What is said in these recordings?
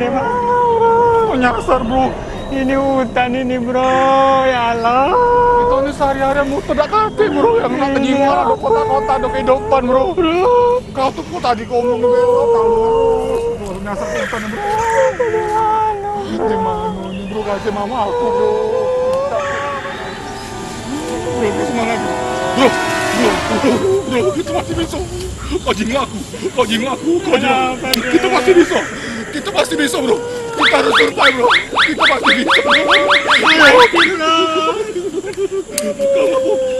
deh bro. Nyasar bro. Ini hutan ini bro, ya Allah. Kita ini sehari-hari muter dak kate bro. Yang nak kejiwaan ada kota-kota ada kehidupan bro. Kau tuh kok tadi ngomong bro, tahu nyasar ke hutan bro. Gimana ini bro, kasih mama aku bro. Bro, semangat bro. Bro, kita masih bisa. Kau jingle aku. Kita masih bisa. Kita pasti bisa bro. Kita harus survive bro. Kita pasti bisa bro.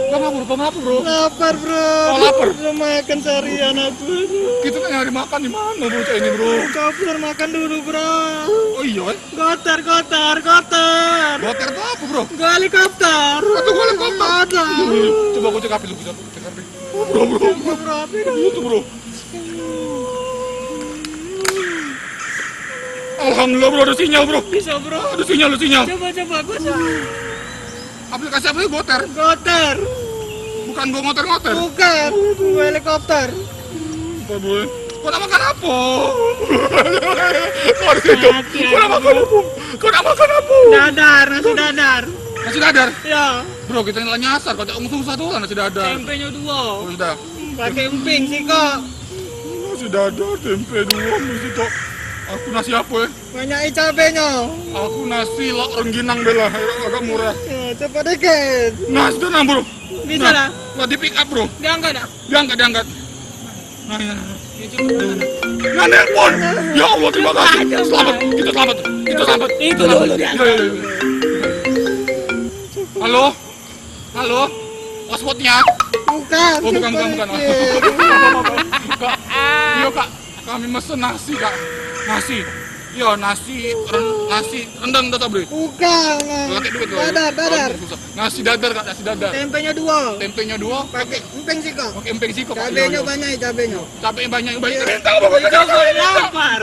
Kenapa bro? Lapar bro. Oh lapar. Belum makan seharian aku. Kita kan nyari makan di mana bro cak ini bro? Kau keluar makan dulu bro. Oh iya kan? Goter. Goter itu apa bro? Gak helikopter. Atau gue helikopter? Ada. Coba gue cek api dulu. Bro. Api dong. Itu bro. Alhamdulillah bro, ada sinyal bro. Bisa bro. Ada sinyal. Coba gua. Aplikasi apa itu? Goter? Goter. Bukan gua ngoter-ngoter. Bukan. Gua helikopter. Apa bro? Kau nak makan apa? Kau harus hidup. Kau nak makan apa? Dadar, nasi dadar. Nasi dadar? Ya. Bro, kita nilai nyasar. Kau cak susah tuh nasi dadar. Tempenya 2. Oh, sudah. Pakai emping sih kok. Nasi dadar, tempe 2, mesti kok. Aku nasi apa ya? Banyak cabenya. Aku nasi lok rengginang bela, agak murah. Ya, cepat dikit. Nasi tenang bro. Bisa lah. Buat di pick up bro. Diangkat dah. Diangkat. Nah. Nah, nelpon. Ya Allah, terima kasih. Selamat. Kita selamat. Itu dulu dia. Iya. Halo. Hotspotnya? Bukan. Oh, bukan. cepat dikit. Kak. Iya kak. Kami mesen nasi kak. Nasi rendang tetap beli. Bukan. Pakai duit loh. Dadar. Nasi dadar kak, nasi dadar. Tempenya 2. Tempenya 2. Pakai emping sih kok. Pakai emping sih kok. Cabenya banyak, cabenya. Cabenya banyak. Tahu pokoknya Lapar.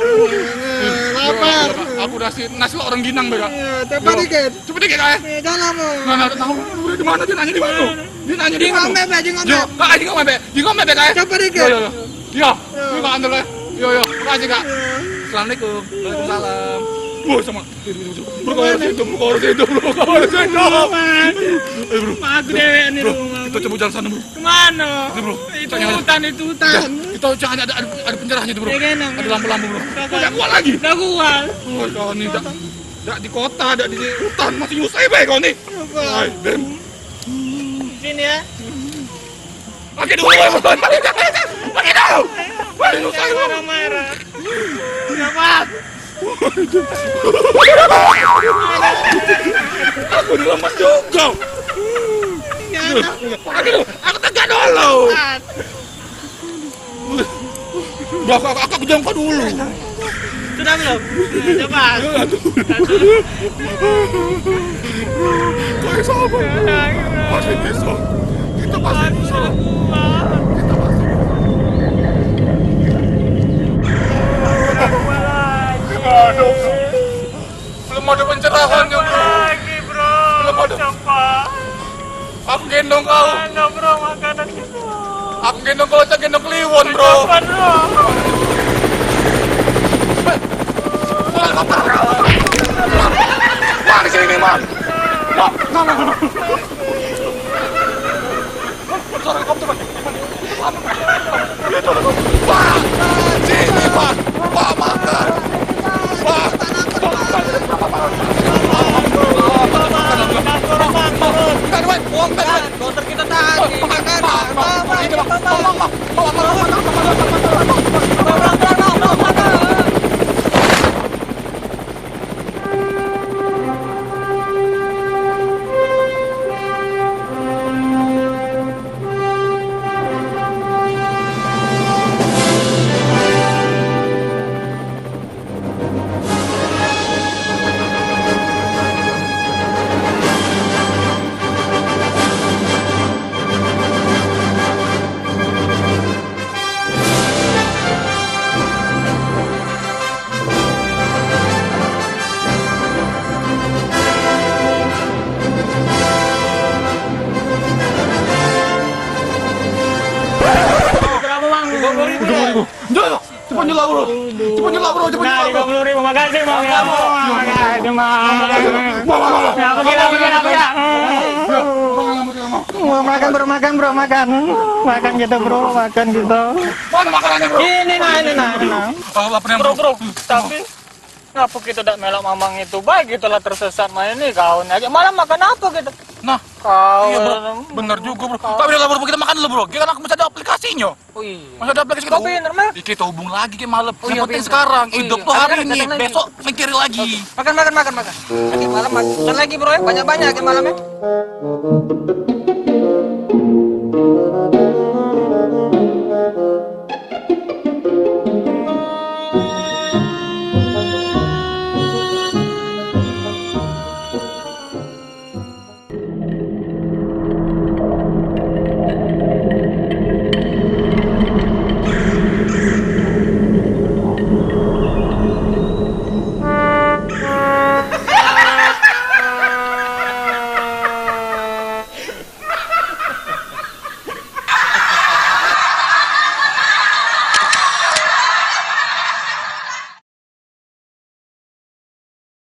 Lapar. Aku nasi lo orang ginang beda. Ya, cepat dikit. Coba dikit kak. Jangan lama. Nah, tahu di mana dia nanya di mana? Dia nanya di mana? Di ngombe. Di ngombe kak. Cepat dikit. Iya. Ini kak antar ya. Yo. Makasih kak. Assalamualaikum. Waalaikumsalam. Wah sama. Bro, kau harus hidup. Bro. Aku dewek nih rumah. Kita coba jalan sana bro. Kemana? Bro. Itu hutan. Kita jangan ada pencerahnya tuh bro. Ya, kenang. Ada lampu-lampu bro. Udah kuat lagi. Udah kuat. Oh kau nih dak di kota, dak di hutan masih nyusah bae kau nih. Hai, Ben. Sini ya. Pakai dulu. Pakai nyusah bro. Marah. Dapat. Aku dilemas juga. Aku tegak dulu. Aku kejam kau dulu. Sudah belum? Coba. Kau sabar. Pasti bisa. Kita pasti bisa. Aduh, belum ada pencerahan ya bro. Lagi bro. Belum ada. Cepat. Aku gendong kau. Mana bro makanan kita? Aku gendong kau, cak gendong kliwon bro. Cepat bro. Wah, di sini man. Nah. Suara helikopter man. Wah, sini man. Wah, makan. Wah, Motor kita tadi. nyela bro. Cepat nyela bro, cepat Nah, nyela bro. 30.000, makasih Bang ya. Makasih Bang. Ya, pergi lah. Makan bro, makan. Makan gitu bro, makan gitu. Mana makanannya bro? Ini nah. Apa yang Bro, tapi ngapa kita tidak melak mamang itu baik gitulah tersesat main ini kau aja malah makan apa gitu Nah, kau iya bro, bener juga bro. Tapi udah bro, kita makan dulu bro. Kita masih ada aplikasinya. oh iya Masih ada aplikasi kita. kau bener mah Kita hubung lagi ke malam. Oh, iya, Yang penting bener. sekarang Oh, hidup iya. tuh hari Datang ini, lagi. besok mikir lagi. makan nanti malam makan lagi bro ya banyak-banyak lagi malam ya